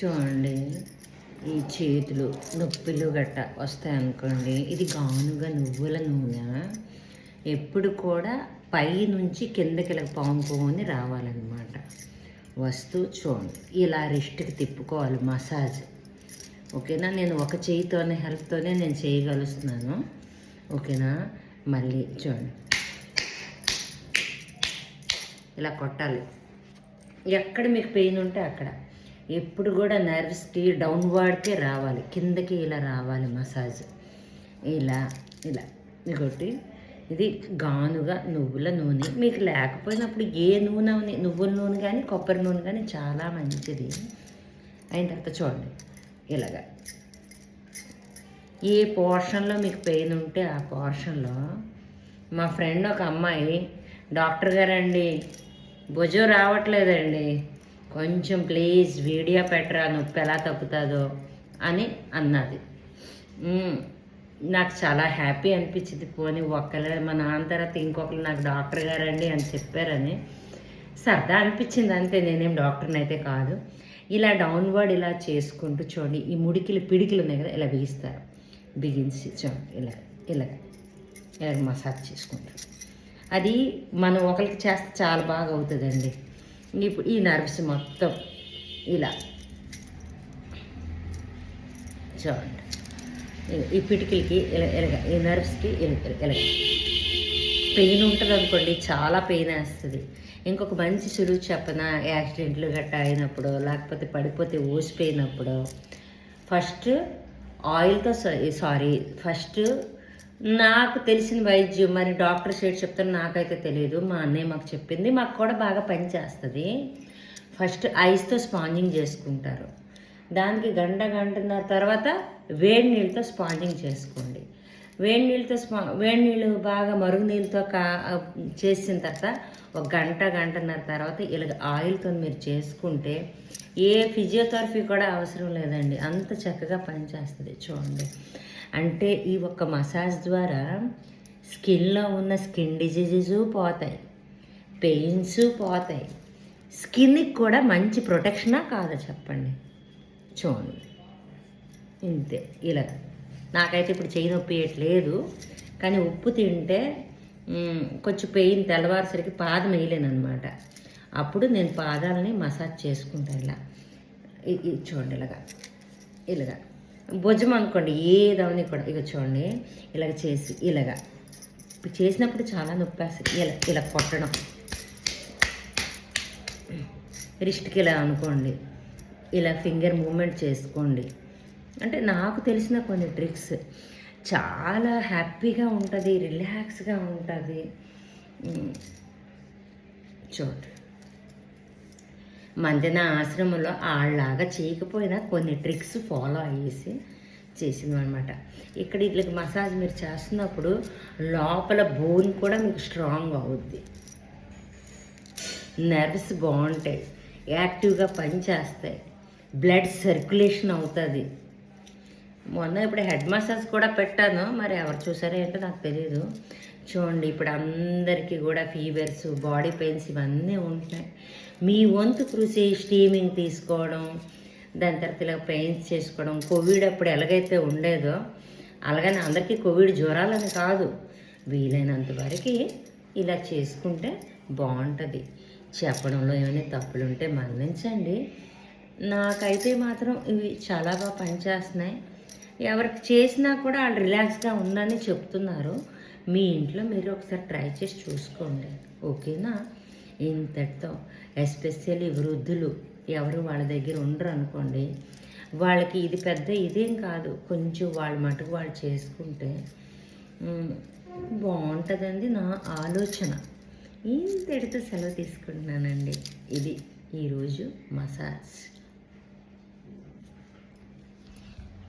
చూడండి, ఈ చేతులు నొప్పులు గట్ట వస్తాయనుకోండి, ఇది గానుగ నువ్వుల నూనె ఎప్పుడు కూడా పై నుంచి కిందకి ఇలా పాముకొని రావాలన్నమాట. వస్తూ చూడండి, ఇలా రిస్ట్కి తిప్పుకోవాలి మసాజ్. ఓకేనా, నేను ఒక చేయితోనే హెల్ప్తోనే నేను చేయగలుగుతున్నాను. ఓకేనా, మళ్ళీ చూడండి, ఇలా కొట్టాలి. ఎక్కడ మీకు పెయిన్ ఉంటే అక్కడ. ఎప్పుడు కూడా నర్వ్స్కి డౌన్వర్డ్కే రావాలి, కిందకి ఇలా రావాలి మసాజ్. ఇలా ఇలా ఇంకోటి, ఇది గానుగ నువ్వుల నూనె. మీకు లేకపోయినప్పుడు ఏ నూనె నువ్వుల నూనె కానీ కొబ్బరి నూనె కానీ చాలా మంచిది. అయిన తర్వాత చూడండి, ఇలాగా ఏ పోర్షన్లో మీకు పెయిన్ ఉంటే ఆ పోర్షన్లో. మా ఫ్రెండ్ ఒక అమ్మాయి, డాక్టర్ గారండి భుజం రావట్లేదండి, కొంచెం ప్లీజ్ వీడియో పెట్టరా నొప్పి ఎలా తగ్గుతుందో అని అన్నది. నాకు చాలా హ్యాపీ అనిపించింది. పోనీ ఒక్కలే మా నాన్న తర్వాత ఇంకొకరు నాకు డాక్టర్ గారండి అని చెప్పారని సరదా అనిపించింది అంతే. నేనేం డాక్టర్ని అయితే కాదు. ఇలా డౌన్వర్డ్ ఇలా చేసుకుంటూ చూడండి, ఈ ముడికిలు పిడికిలు ఉన్నాయి కదా, ఇలా బిగిస్తారు. బిగించి చూడండి, ఇలా ఇలా మసాజ్ చేసుకుంటారు. అది మనం ఒకరికి చేస్తే చాలా బాగా అవుతుందండి. ఇప్పుడు ఈ నర్వ్స్ మొత్తం ఇలా చూడండి, ఈ పిటికిలకి ఇలాగ, ఈ నర్వ్స్కి ఇలాగ పెయిన్ ఉంటుంది అనుకోండి, చాలా పెయిన్ వేస్తుంది. ఇంకొక మంచి సులువు చెప్పన, యాక్సిడెంట్లు గట్టా అయినప్పుడు లేకపోతే పడిపోతే ఊసిపోయినప్పుడు ఫస్ట్ ఆయిల్తో ఫస్ట్ నాకు తెలిసిన వైద్యం, మరి డాక్టర్ షేడ్ చెప్తాను నాకైతే తెలియదు, మా అన్నయ్య మాకు చెప్పింది, మాకు కూడా బాగా పనిచేస్తుంది. ఫస్ట్ ఐస్తో స్పాంజింగ్ చేసుకుంటారు. దానికి గంటన్నర తర్వాత వేడి నీళ్ళతో స్పాంజింగ్ చేసుకోండి. వేడి నీళ్ళు బాగా మరుగు నీళ్ళతో చేసిన తర్వాత ఒక గంటన్నర తర్వాత ఇలా ఆయిల్తో మీరు చేసుకుంటే ఏ ఫిజియోథెరపీ కూడా అవసరం లేదండి, అంత చక్కగా పనిచేస్తుంది. చూడండి, అంటే ఈ ఒక్క మసాజ్ ద్వారా స్కిన్లో ఉన్న స్కిన్ డిజీజెస్ పోతాయి, పెయిన్స్ పోతాయి, స్కిన్కి కూడా మంచి ప్రొటెక్షనా కాదా చెప్పండి. చూడండి, ఇంతే. ఇలా నాకైతే ఇప్పుడు చెయ్యి నొప్పియట్లేదు, కానీ ఉప్పు తింటే కొంచెం పెయిన్ తెల్లవారుసరికి పాదం వేయలేను అనమాట. అప్పుడు నేను పాదాలని మసాజ్ చేసుకుంటాను. ఇలా చూడండి, ఇలాగా భుజం అనుకోండి, ఏదవని కూడా ఇక చూడండి, ఇలాగ చేసి ఇలాగా చేసినప్పుడు చాలా నొప్పి వేస్తుంది. ఇలా కొట్టడం, రిస్ట్కి ఇలా అనుకోండి, ఇలా ఫింగర్ మూమెంట్ చేసుకోండి. అంటే నాకు తెలిసిన కొన్ని ట్రిక్స్, చాలా హ్యాపీగా ఉంటుంది, రిలాక్స్గా ఉంటుంది. చూడండి, మందిన ఆశ్రమంలో ఆళ్ళలాగా చేయకపోయినా కొన్ని ట్రిక్స్ ఫాలో అయ్యేసి చేసిందనమాట. ఇక్కడ ఇట్లకి మసాజ్ మీరు చేస్తున్నప్పుడు లోపల బోన్ కూడా మీకు స్ట్రాంగ్ అవుద్ది, నర్వ్స్ బాగుంటాయి, యాక్టివ్గా పనిచేస్తాయి, బ్లడ్ సర్క్యులేషన్ అవుతుంది. మొన్న ఇప్పుడు హెడ్ మసాజ్ కూడా పెట్టాను, మరి ఎవరు చూసారో ఏంటో నాకు తెలియదు. చూడండి, ఇప్పుడు అందరికీ కూడా ఫీవర్స్, బాడీ పెయిన్స్ ఇవన్నీ ఉంటున్నాయి. మీ వంతు కృషి స్టీమింగ్ తీసుకోవడం, దాని తర్వాత ఇలా పెయిన్స్ చేసుకోవడం. కోవిడ్ అప్పుడు ఎలాగైతే ఉండేదో అలాగని అందరికీ కోవిడ్ జ్వరాలని కాదు, వీలైనంత వరకు ఇలా చేసుకుంటే బాగుంటుంది. చెప్పడంలో ఏమైనా తప్పులు ఉంటే మన్నించండి. నాకైతే మాత్రం ఇవి చాలా బాగా పనిచేస్తున్నాయి. ఎవరికి చేసినా కూడా వాళ్ళు రిలాక్స్గా ఉందని చెప్తున్నారు. మీ ఇంట్లో మీరు ఒకసారి ట్రై చేసి చూసుకోండి. ఓకేనా, ఇంతటితో ఎస్పెషల్లీ వృద్ధులు ఎవరు వాళ్ళ దగ్గర ఉండరు అనుకోండి, వాళ్ళకి ఇది పెద్ద ఇదేం కాదు, కొంచెం వాళ్ళ మటుకు వాళ్ళు చేసుకుంటే బాగుంటుందండి నా ఆలోచన. ఇంతటితో సెలవు తీసుకుంటున్నానండి. ఇది ఈరోజు మసాజ్.